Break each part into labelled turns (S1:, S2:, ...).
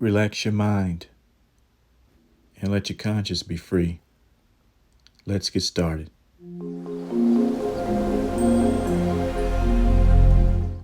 S1: Relax your mind and let your conscience be free. Let's get started.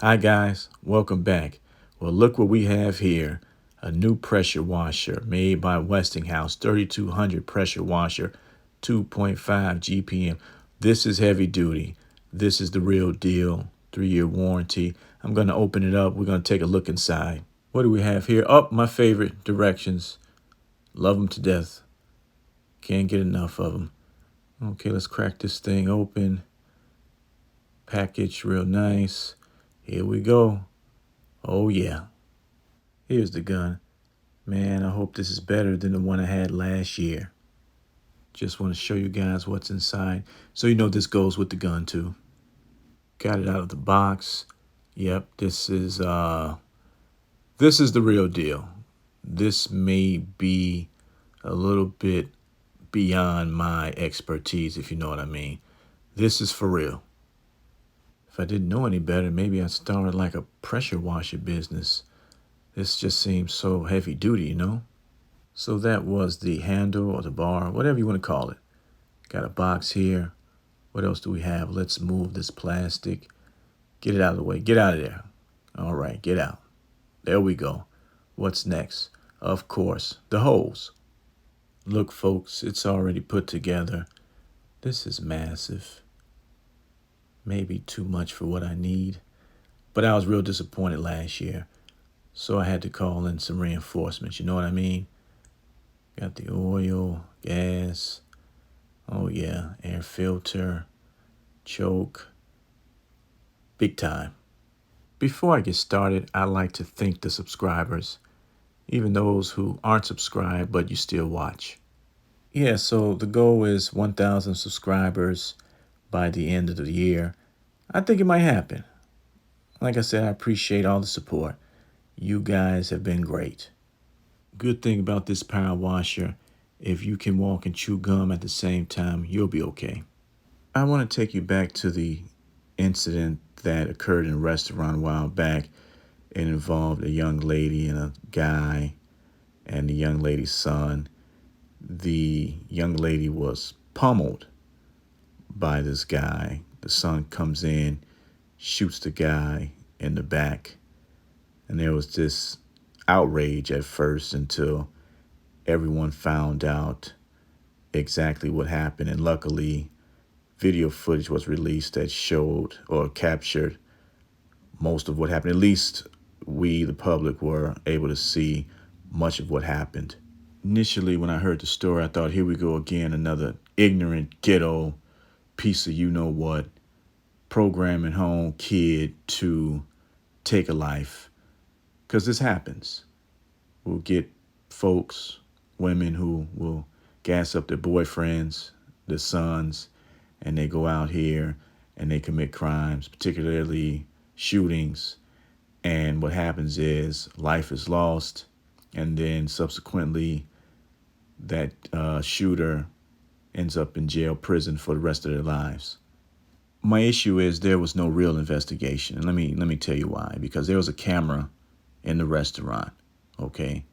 S1: Hi, guys. Welcome back. Well, look what we have here. A new pressure washer made by Westinghouse, 3200 pressure washer, 2.5 GPM. This is heavy duty. This is the real deal. 3-year warranty. I'm going to open it up. We're going to take a look inside. What do we have here? Oh, my favorite directions. Love them to death. Can't get enough of them. Okay, let's crack this thing open. Package real nice. Here we go. Oh, yeah. Here's the gun. Man, I hope this is better than the one I had last year. Just want to show you guys what's inside. So you know this goes with the gun too. Got it out of the box. Yep, this is the real deal. This may be a little bit beyond my expertise, if you know what I mean. This is for real. If I didn't know any better, maybe I'd start like a pressure washer business. This just seems so heavy duty, you know? So that was the handle or the bar, whatever you want to call it. Got a box here. What else do we have? Let's move this plastic. Get it out of the way. Get out of there. All right, get out. There we go. What's next? Of course, the hose. Look, folks, it's already put together. This is massive. Maybe too much for what I need. But I was real disappointed last year. So I had to call in some reinforcements. You know what I mean? Got the oil, gas. Oh, yeah. Air filter, choke. Big time. Before I get started, I'd like to thank the subscribers. Even those who aren't subscribed, but you still watch. Yeah, so the goal is 1,000 subscribers by the end of the year. I think it might happen. Like I said, I appreciate all the support. You guys have been great. Good thing about this power washer, if you can walk and chew gum at the same time, you'll be okay. I want to take you back to the incident that occurred in a restaurant a while back. It involved a young lady and a guy and the young lady's son. The young lady was pummeled by this guy. The son comes in, shoots the guy in the back. And there was this outrage at first until everyone found out exactly what happened. And luckily, video footage was released that showed or captured most of what happened. At least we, the public, were able to see much of what happened. Initially, when I heard the story, I thought, here we go again, another ignorant, ghetto piece of you-know-what, programming home kid to take a life. Because this happens. We'll get folks, women who will gas up their boyfriends, their sons, and they go out here and they commit crimes, particularly shootings. And what happens is life is lost, and then subsequently that shooter ends up in jail, prison for the rest of their lives. My issue is there was no real investigation. And let me tell you why. Because there was a camera in the restaurant, okay?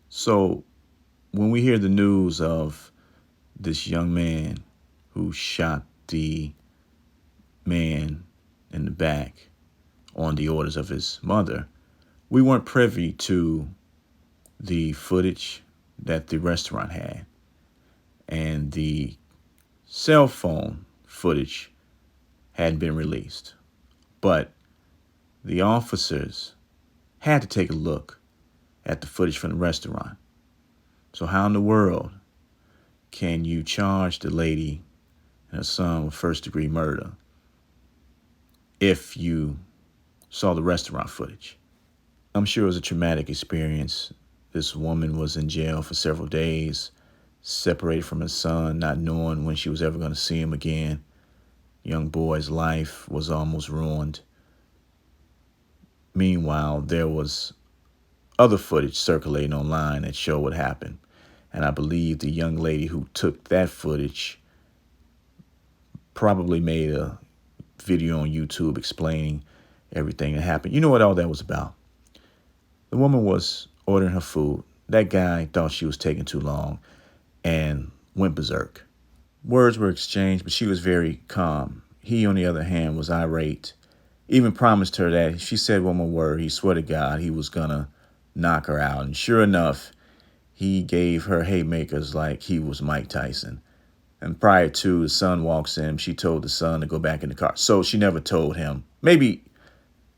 S1: So when we hear the news of this young man who shot the man in the back on the orders of his mother, we weren't privy to the footage that the restaurant had. And the cell phone footage hadn't been released. But the officers had to take a look at the footage from the restaurant. So how in the world can you charge the lady and her son with first-degree murder if you saw the restaurant footage? I'm sure it was a traumatic experience. This woman was in jail for several days, separated from her son, not knowing when she was ever going to see him again. Young boy's life was almost ruined. Meanwhile, there was other footage circulating online that showed what happened. And I believe the young lady who took that footage probably made a video on YouTube explaining everything that happened. You know what all that was about? The woman was ordering her food. That guy thought she was taking too long and went berserk. Words were exchanged, but she was very calm. He, on the other hand, was irate. Even promised her that if she said one more word, he swore to God he was gonna knock her out. And sure enough, he gave her haymakers like he was Mike Tyson. And prior to, the son walks in. She told the son to go back in the car. So she never told him. Maybe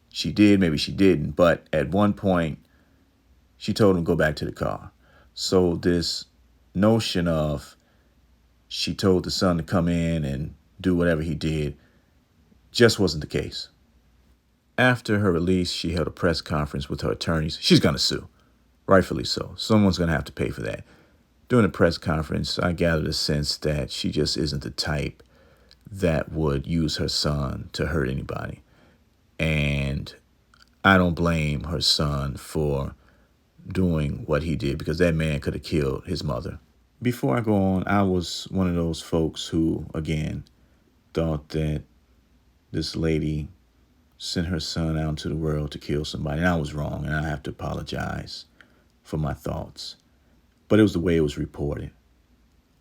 S1: she did, maybe she didn't. But at one point, she told him to go back to the car. So this notion of she told the son to come in and do whatever he did just wasn't the case. After her release, she held a press conference with her attorneys. She's going to sue, rightfully so. Someone's going to have to pay for that. During the press conference, I gathered a sense that she just isn't the type that would use her son to hurt anybody. And I don't blame her son for doing what he did, because that man could have killed his mother. Before I go on, I was one of those folks who, again, thought that this lady sent her son out into the world to kill somebody. And I was wrong, and I have to apologize for my thoughts. But it was the way it was reported.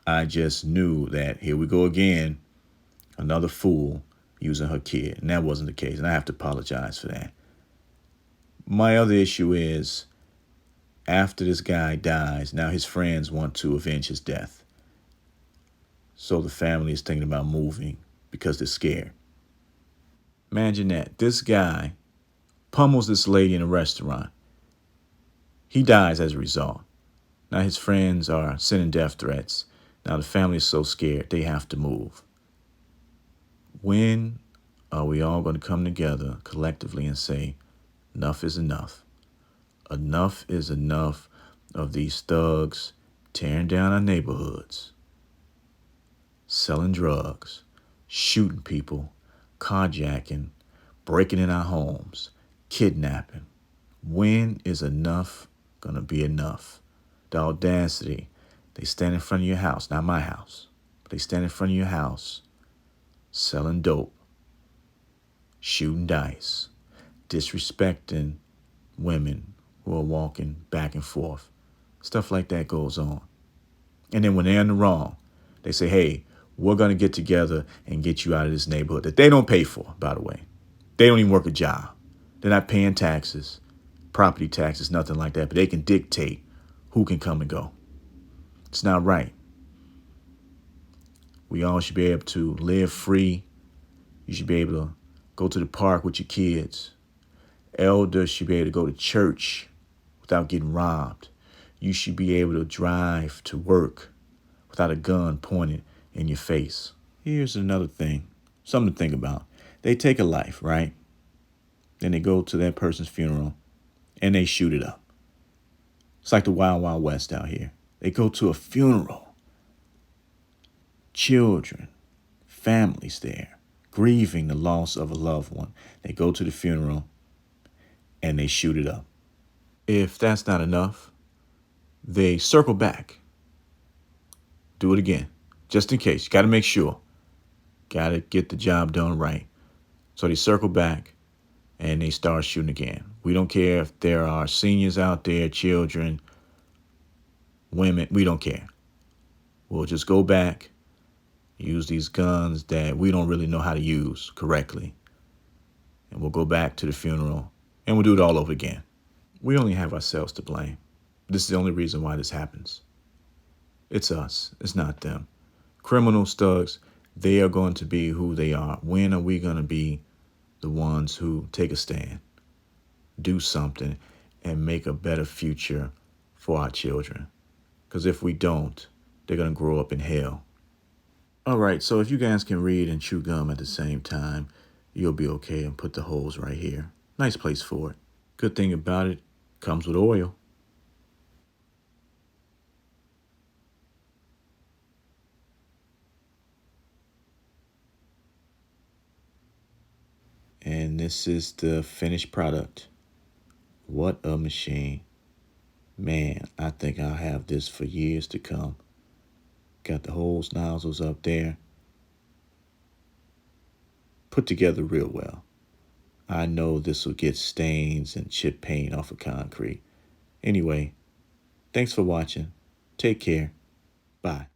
S1: I just knew that here we go again, another fool using her kid. And that wasn't the case, and I have to apologize for that. My other issue is, after this guy dies, now his friends want to avenge his death. So the family is thinking about moving because they're scared. Imagine that. This guy pummels this lady in a restaurant. He dies as a result. Now his friends are sending death threats. Now the family is so scared they have to move. When are we all going to come together collectively and say, enough is enough? Enough is enough of these thugs tearing down our neighborhoods, selling drugs, shooting people, carjacking, breaking in our homes, kidnapping. When is enough going to be enough? The audacity. They stand in front of your house, not my house, but they stand in front of your house, selling dope, shooting dice, disrespecting women who are walking back and forth. Stuff like that goes on. And then when they're in the wrong, they say, hey, we're going to get together and get you out of this neighborhood that they don't pay for, by the way. They don't even work a job. They're not paying taxes, property taxes, nothing like that. But they can dictate who can come and go. It's not right. We all should be able to live free. You should be able to go to the park with your kids. Elders should be able to go to church without getting robbed. You should be able to drive to work without a gun pointed in your face. Here's another thing, something to think about. They take a life, right? Then they go to that person's funeral and they shoot it up. It's like the Wild Wild West out here. They go to a funeral. Children, families there, grieving the loss of a loved one. They go to the funeral and they shoot it up. If that's not enough, they circle back. Do it again, just in case. You got to make sure. Got to get the job done right. So they circle back and they start shooting again. We don't care if there are seniors out there, children, women. We don't care. We'll just go back, use these guns that we don't really know how to use correctly. And we'll go back to the funeral and we'll do it all over again. We only have ourselves to blame. This is the only reason why this happens. It's us. It's not them. Criminals, thugs, they are going to be who they are. When are we going to be the ones who take a stand, do something, and make a better future for our children? Because if we don't, they're going to grow up in hell. All right, so if you guys can read and chew gum at the same time, you'll be okay, and put the holes right here. Nice place for it. Good thing about it, comes with oil. And this is the finished product. What a machine. Man, I think I'll have this for years to come. Got the hose nozzles up there. Put together real well. I know this will get stains and chip paint off of concrete. Anyway, thanks for watching. Take care. Bye.